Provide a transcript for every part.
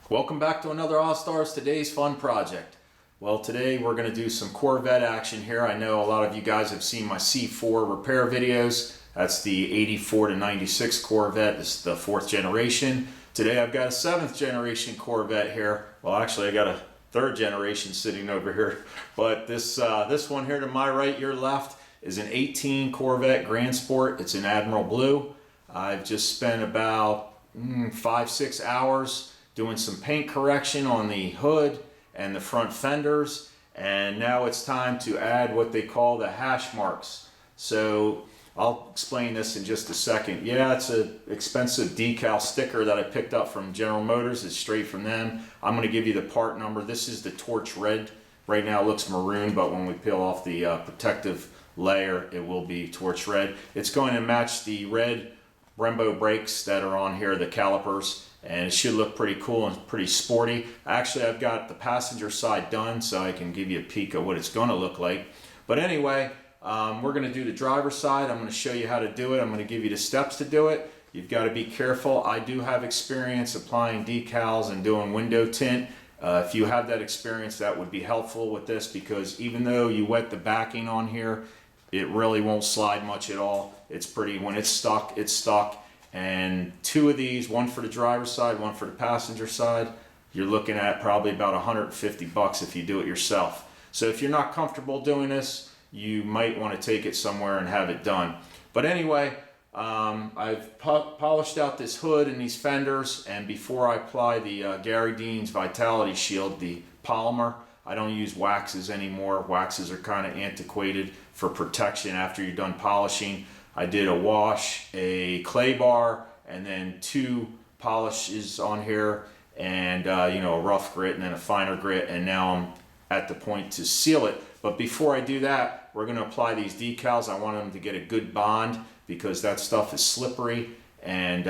Welcome back to another Ozzstars Today's Fun Project. Well, today we're going to do some Corvette action here. I know a lot of you guys have seen my C4 repair videos. That's the 84 to 96 Corvette. This is the 4th generation. Today I've got a 7th generation Corvette here. Well, actually I got a 3rd generation sitting over here. But this one here to my right, your left, is an 18 Corvette Grand Sport. It's in Admiral Blue. I've just spent about 5-6 hours doing some paint correction on the hood and the front fenders, and now it's time to add what they call the hash marks. So I'll explain this in just a second. Yeah, it's an expensive decal sticker that I picked up from General Motors. It's straight from them. I'm going to give you the part number. This is the torch red. Right now it looks maroon, but when we peel off the protective layer, it will be torch red. It's going to match the red Brembo brakes that are on here, the calipers, and it should look pretty cool and pretty sporty. Actually, I've got the passenger side done, so I can give you a peek of what it's going to look like. But anyway, we're going to do the driver's side. I'm going to show you how to do it. I'm going to give you the steps to do it. You've got to be careful. I do have experience applying decals and doing window tint. If you have that experience, that would be helpful with this, because even though you wet the backing on here, it really won't slide much at all. It's pretty, when it's stuck, it's stuck. And 2 of these, one for the driver's side, one for the passenger side, you're looking at probably about 150 bucks if you do it yourself. So if you're not comfortable doing this, you might want to take it somewhere and have it done. But anyway, I've polished out this hood and these fenders, and before I apply the Gary Dean's Vitality Shield, the polymer, I don't use waxes anymore. Waxes are kind of antiquated for protection after you're done polishing. I did a wash, a clay bar, and then 2 polishes on here, and you know, a rough grit and then a finer grit, and now I'm at the point to seal it. But before I do that, we're going to apply these decals. I want them to get a good bond, because that stuff is slippery, and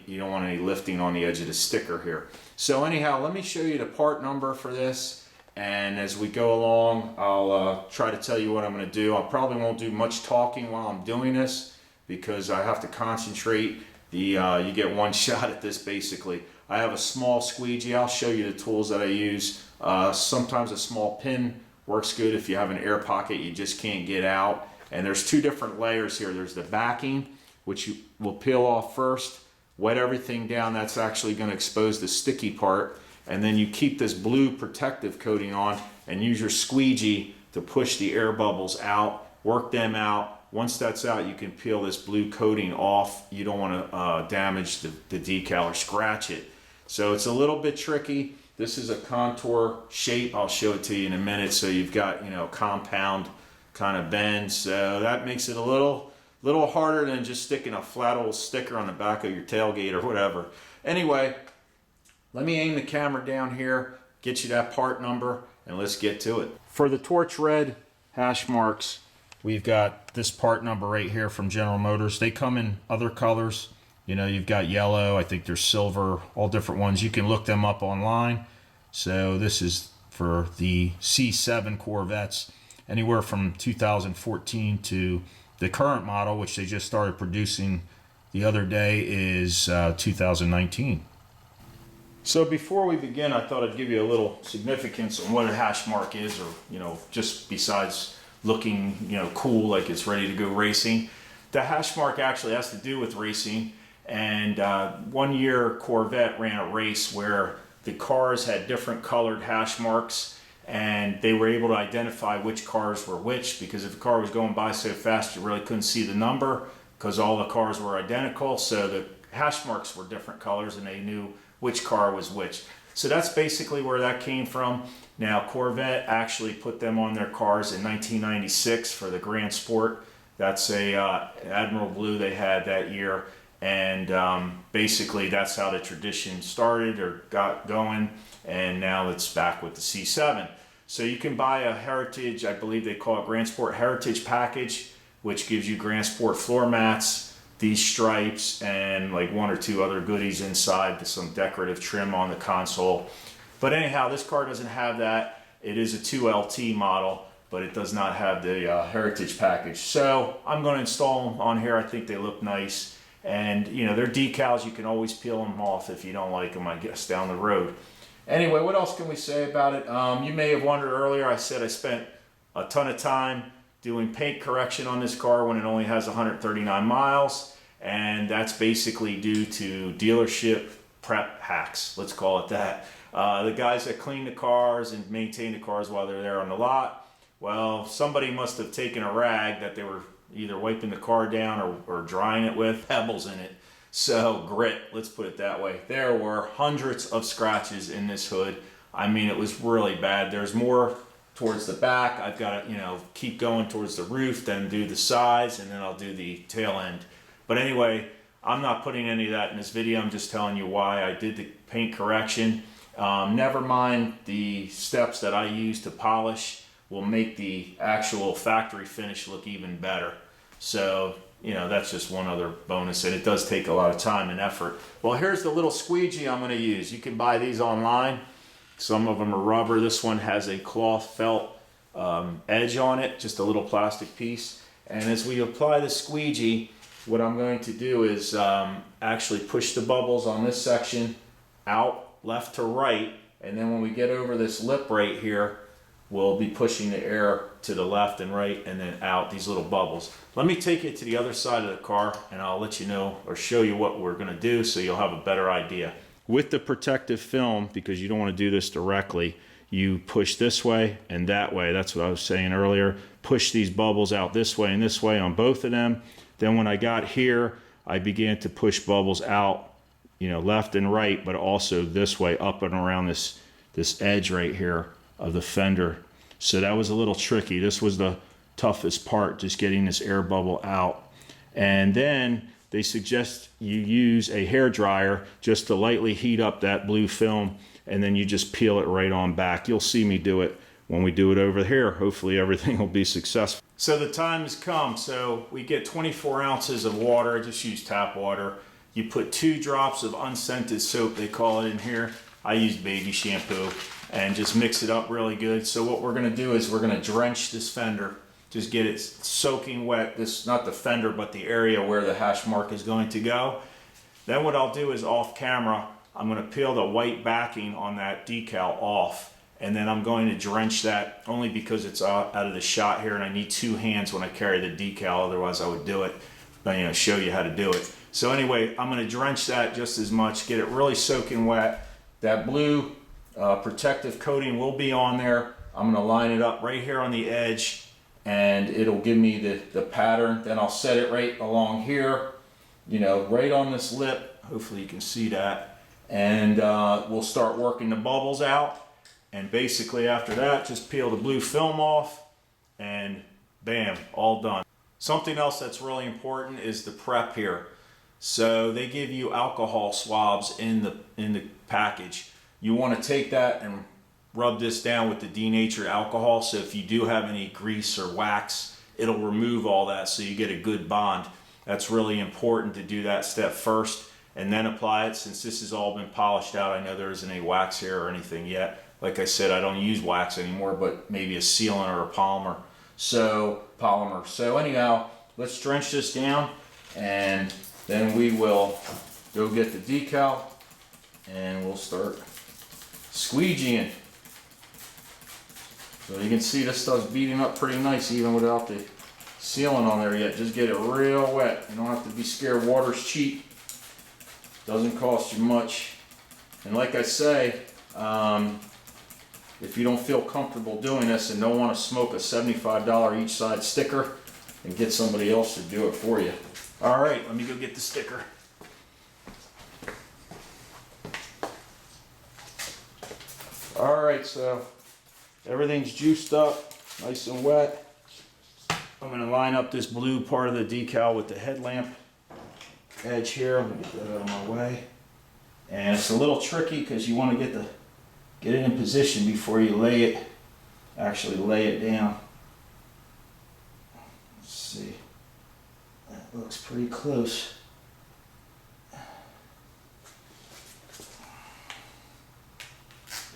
you don't want any lifting on the edge of the sticker here. So anyhow, let me show you the part number for this, and as we go along, I'll try to tell you what I'm going to do. I probably won't do much talking while I'm doing this, because I have to concentrate. You get one shot at this basically. I have a small squeegee. I'll show you the tools that I use. Sometimes a small pin works good if you have an air pocket you just can't get out. And there's 2 different layers here. There's the backing, which you will peel off first, wet everything down. That's actually going to expose the sticky part. And then you keep this blue protective coating on and use your squeegee to push the air bubbles out, work them out. Once that's out, you can peel this blue coating off. You don't want to damage the decal or scratch it. So it's a little bit tricky. This is a contour shape. I'll show it to you in a minute. So you've got, you know, compound kind of bend. So that makes it a little harder than just sticking a flat old sticker on the back of your tailgate or whatever. Anyway, let me aim the camera down here, get you that part number, and let's get to it. For the torch red hash marks, we've got this part number right here from General Motors. They come in other colors. You know, you've got yellow, I think there's silver, all different ones. You can look them up online. So this is for the C7 Corvettes, anywhere from 2014 to the current model, which they just started producing the other day, is 2019. So before we begin, I thought I'd give you a little significance on what a hash mark is, or, you know, just besides looking, you know, cool like it's ready to go racing. The hash mark actually has to do with racing. And one year Corvette ran a race where the cars had different colored hash marks, and they were able to identify which cars were which, because if a car was going by so fast you really couldn't see the number because all the cars were identical. So the hash marks were different colors and they knew which car was which. So that's basically where that came from. Now Corvette actually put them on their cars in 1996 for the Grand Sport. That's a Admiral Blue they had that year, and basically that's how the tradition started or got going, and now it's back with the C7. So you can buy a Heritage, I believe they call it Grand Sport Heritage package, which gives you Grand Sport floor mats, these stripes, and like 1 or 2 other goodies inside, some decorative trim on the console. But anyhow, this car doesn't have that. It is a 2LT model, but it does not have the Heritage package. So I'm going to install them on here. I think they look nice. And you know, they're decals. You can always peel them off if you don't like them, I guess, down the road. Anyway, what else can we say about it? You may have wondered earlier, I said I spent a ton of time doing paint correction on this car when it only has 139 miles. And that's basically due to dealership prep hacks, let's call it that. The guys that clean the cars and maintain the cars while they're there on the lot, well, somebody must have taken a rag that they were either wiping the car down or drying it with, pebbles in it. So grit, let's put it that way. There were hundreds of scratches in this hood. I mean, it was really bad. There's more towards the back. I've got to, keep going towards the roof, then do the sides, and then I'll do the tail end. But anyway, I'm not putting any of that in this video. I'm just telling you why I did the paint correction. Never mind the steps that I use to polish will make the actual factory finish look even better. So, that's just one other bonus, and it does take a lot of time and effort. Well, here's the little squeegee I'm going to use. You can buy these online. Some of them are rubber. This one has a cloth felt edge on it, just a little plastic piece. And as we apply the squeegee, what I'm going to do is actually push the bubbles on this section out left to right, and then when we get over this lip right here, we'll be pushing the air to the left and right and then out, these little bubbles. Let me take you to the other side of the car and I'll let you know or show you what we're going to do so you'll have a better idea. With the protective film, because you don't want to do this directly, you push this way and that way. That's what I was saying earlier. Push these bubbles out this way and this way on both of them. Then when I got here, I began to push bubbles out, left and right, but also this way, up and around this edge right here of the fender. So that was a little tricky. This was the toughest part, just getting this air bubble out. And then they suggest you use a hair dryer just to lightly heat up that blue film, and then you just peel it right on back. You'll see me do it when we do it over here. Hopefully everything will be successful. So the time has come. So we get 24 ounces of water. I just use tap water. You put 2 drops of unscented soap, they call it in here. I use baby shampoo, and just mix it up really good. So what we're going to do is we're going to drench this fender, just get it soaking wet. This, not the fender, but the area where the hash mark is going to go. Then what I'll do is off camera, I'm going to peel the white backing on that decal off, and then I'm going to drench that only because it's out of the shot here and I need 2 hands when I carry the decal, otherwise I would do it, show you how to do it. So anyway, I'm going to drench that just as much, get it really soaking wet. That blue protective coating will be on there. I'm going to line it up right here on the edge, and it'll give me the pattern. Then I'll set it right along here, right on this lip. Hopefully you can see that. And we'll start working the bubbles out. And basically after that, just peel the blue film off, and bam, all done. Something else that's really important is the prep here. So they give you alcohol swabs in the package. You want to take that and rub this down with the denatured alcohol, so if you do have any grease or wax, it'll remove all that so you get a good bond. That's really important to do that step first and then apply it. Since this has all been polished out, I know there isn't any wax here or anything yet. Like I said, I don't use wax anymore, but maybe a sealant or a polymer. So anyhow, let's drench this down, and then we will go get the decal and we'll start squeegeeing. So you can see this stuff's beating up pretty nice even without the sealant on there yet. Just get it real wet. You don't have to be scared. Water's cheap. Doesn't cost you much. And like I say, if you don't feel comfortable doing this and don't want to smoke a $75 each side sticker, then get somebody else to do it for you. All right, let me go get the sticker. All right, so everything's juiced up, nice and wet. I'm going to line up this blue part of the decal with the headlamp edge here. I'm going to get that out of my way. And it's a little tricky because you want to get it in position before you actually lay it down. Let's see. That looks pretty close.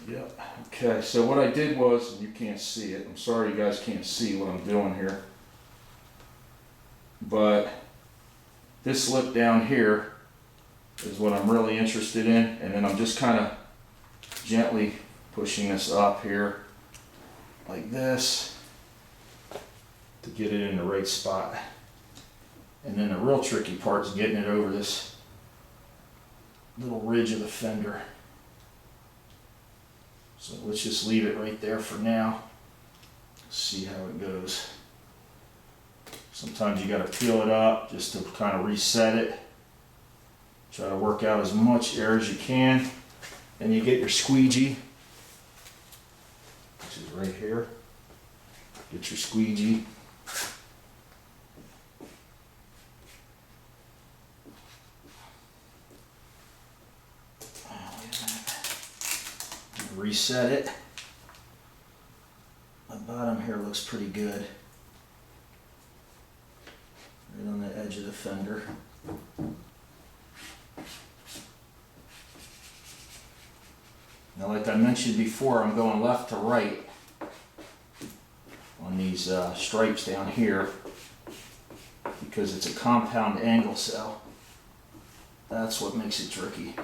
Yep. Okay, so what I did was, and you can't see it, I'm sorry you guys can't see what I'm doing here, but this lip down here is what I'm really interested in, and then I'm just kind of gently pushing this up here like this to get it in the right spot. And then the real tricky part is getting it over this little ridge of the fender. So let's just leave it right there for now. See how it goes. Sometimes you got to peel it up just to kind of reset it. Try to work out as much air as you can. Then you get your squeegee, which is right here. Get your squeegee. Reset it. The bottom here looks pretty good. Right on the edge of the fender. Now, like I mentioned before, I'm going left to right on these stripes down here because it's a compound angle cell. That's what makes it tricky.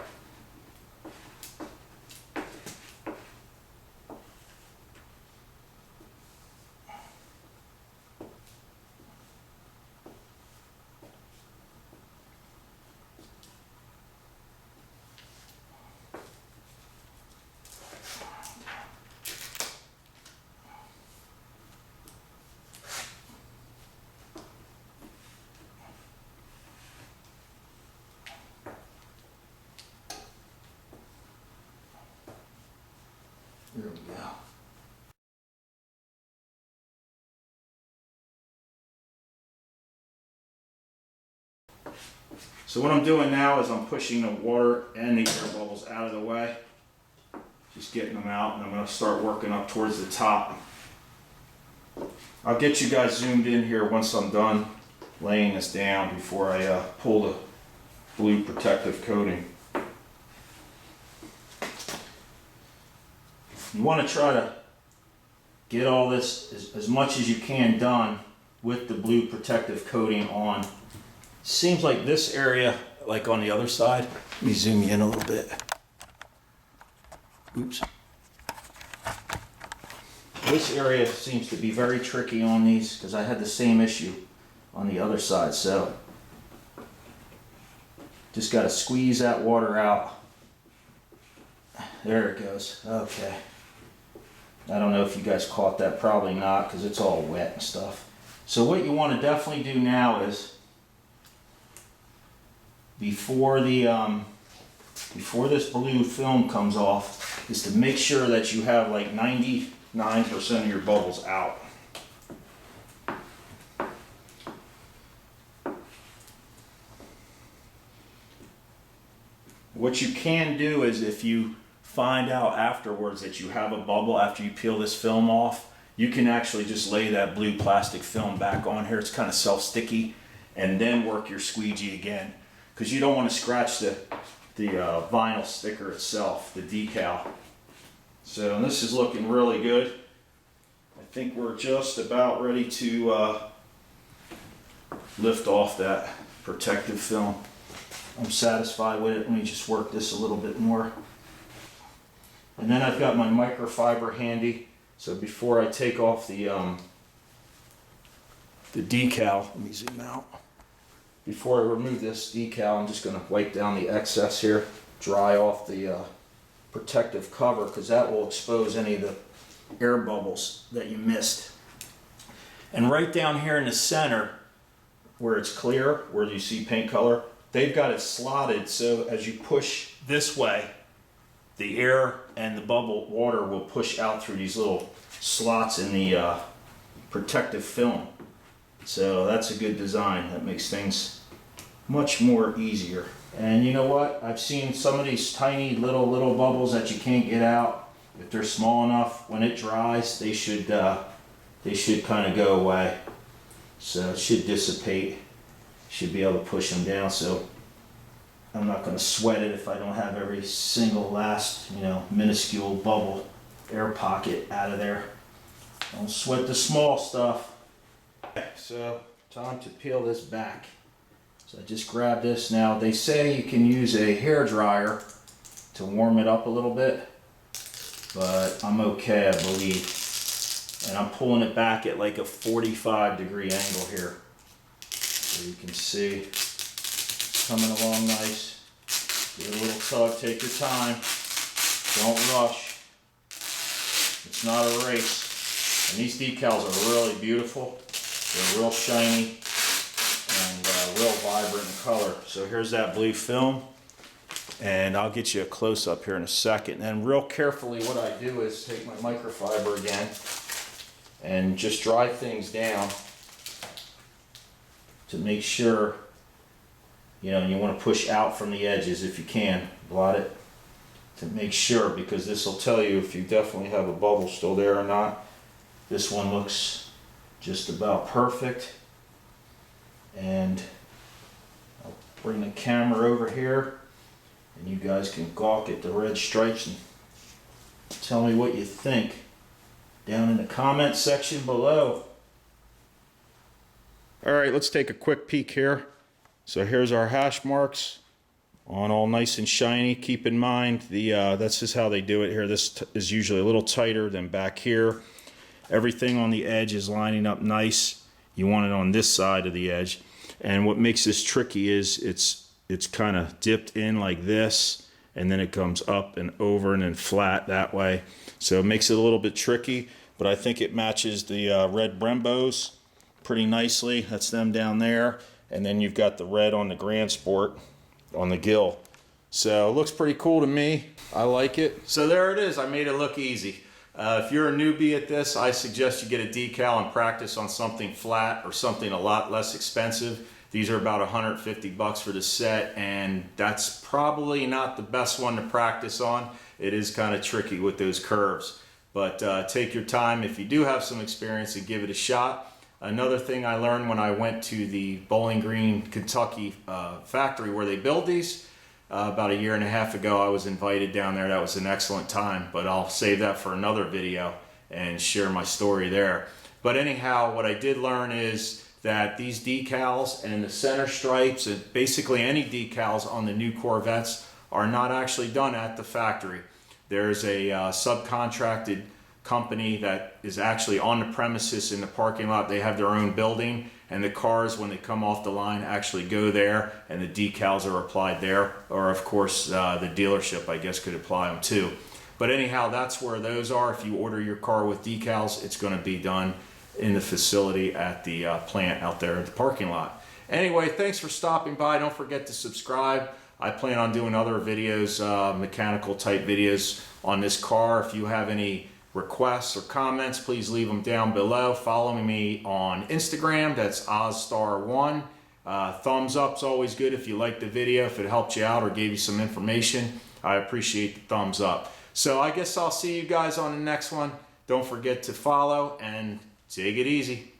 There we go. So what I'm doing now is I'm pushing the water and the air bubbles out of the way. Just getting them out, and I'm going to start working up towards the top. I'll get you guys zoomed in here once I'm done laying this down before I pull the blue protective coating. You want to try to get all this as much as you can done with the blue protective coating on. Seems like this area, like on the other side, let me zoom you in a little bit. Oops. This area seems to be very tricky on these because I had the same issue on the other side. So just got to squeeze that water out. There it goes. Okay. I don't know if you guys caught that, probably not because it's all wet and stuff. So what you want to definitely do now is before this blue film comes off is to make sure that you have like 99% of your bubbles out. What you can do is if you find out afterwards that you have a bubble after you peel this film off, you can actually just lay that blue plastic film back on here. It's kind of self-sticky, and then work your squeegee again because you don't want to scratch the vinyl sticker itself, the decal. So this is looking really good. I think we're just about ready to lift off that protective film. I'm satisfied with it. Let me just work this a little bit more. And then I've got my microfiber handy. So before I take off the decal, let me zoom out. Before I remove this decal, I'm just going to wipe down the excess here, dry off the protective cover because that will expose any of the air bubbles that you missed. And right down here in the center, where it's clear, where you see paint color, they've got it slotted so as you push this way, the air and the bubble water will push out through these little slots in the protective film. So that's a good design. That makes things much more easier. And you know what? I've seen some of these tiny little bubbles that you can't get out. If they're small enough, when it dries, they should kind of go away. So it should dissipate. Should be able to push them down. So I'm not going to sweat it if I don't have every single last, minuscule bubble air pocket out of there. Don't sweat the small stuff. Okay, so time to peel this back. So I just grabbed this. Now they say you can use a hair dryer to warm it up a little bit. but I'm okay, I believe. And I'm pulling it back at like a 45-degree angle here. So you can see it's coming along nice. Give it a little tug, take your time. Don't rush. It's not a race. And these decals are really beautiful. They're real shiny and real vibrant in color. So here's that blue film. And I'll get you a close-up here in a second. And real carefully what I do is take my microfiber again and just dry things down to make sure, you know, you want to push out from the edges if you can. Blot it to make sure, because this will tell you if you definitely have a bubble still there or not. This one looks just about perfect. And I'll bring the camera over here and you guys can gawk at the red stripes and tell me what you think down in the comment section below. All right, let's take a quick peek here. So here's our hash marks on all nice and shiny. Keep in mind, that's just how they do it here. This is usually a little tighter than back here. Everything on the edge is lining up nice. You want it on this side of the edge. And what makes this tricky is it's kind of dipped in like this, and then it comes up and over and then flat that way. So it makes it a little bit tricky, but I think it matches the red Brembos pretty nicely. That's them down there. And then you've got the red on the Grand Sport on the gill. So it looks pretty cool to me. I like it. So there it is. I made it look easy. If you're a newbie at this, I suggest you get a decal and practice on something flat or something a lot less expensive. These are about 150 bucks for the set, and that's probably not the best one to practice on. It is kind of tricky with those curves, but take your time if you do have some experience and give it a shot. Another thing I learned when I went to the Bowling Green, Kentucky factory where they build these, about 1.5 years ago, I was invited down there. That was an excellent time, but I'll save that for another video and share my story there. But anyhow, what I did learn is that these decals and the center stripes and basically any decals on the new Corvettes are not actually done at the factory. There's a subcontracted company that is actually on the premises in the parking lot. They have their own building, and the cars, when they come off the line, actually go there, and the decals are applied there. Or of course the dealership, I guess, could apply them too. But anyhow, that's where those are. If you order your car with decals, it's going to be done in the facility at the plant out there at the parking lot. Anyway, thanks for stopping by. Don't forget to subscribe. I plan on doing other videos, mechanical type videos on this car. If you have any requests or comments, please leave them down below. Follow me on Instagram, that's Ozzstar1. Thumbs up's always good if you like the video, if it helped you out or gave you some information. I appreciate the thumbs up. So I guess I'll see you guys on the next one. Don't forget to follow and take it easy.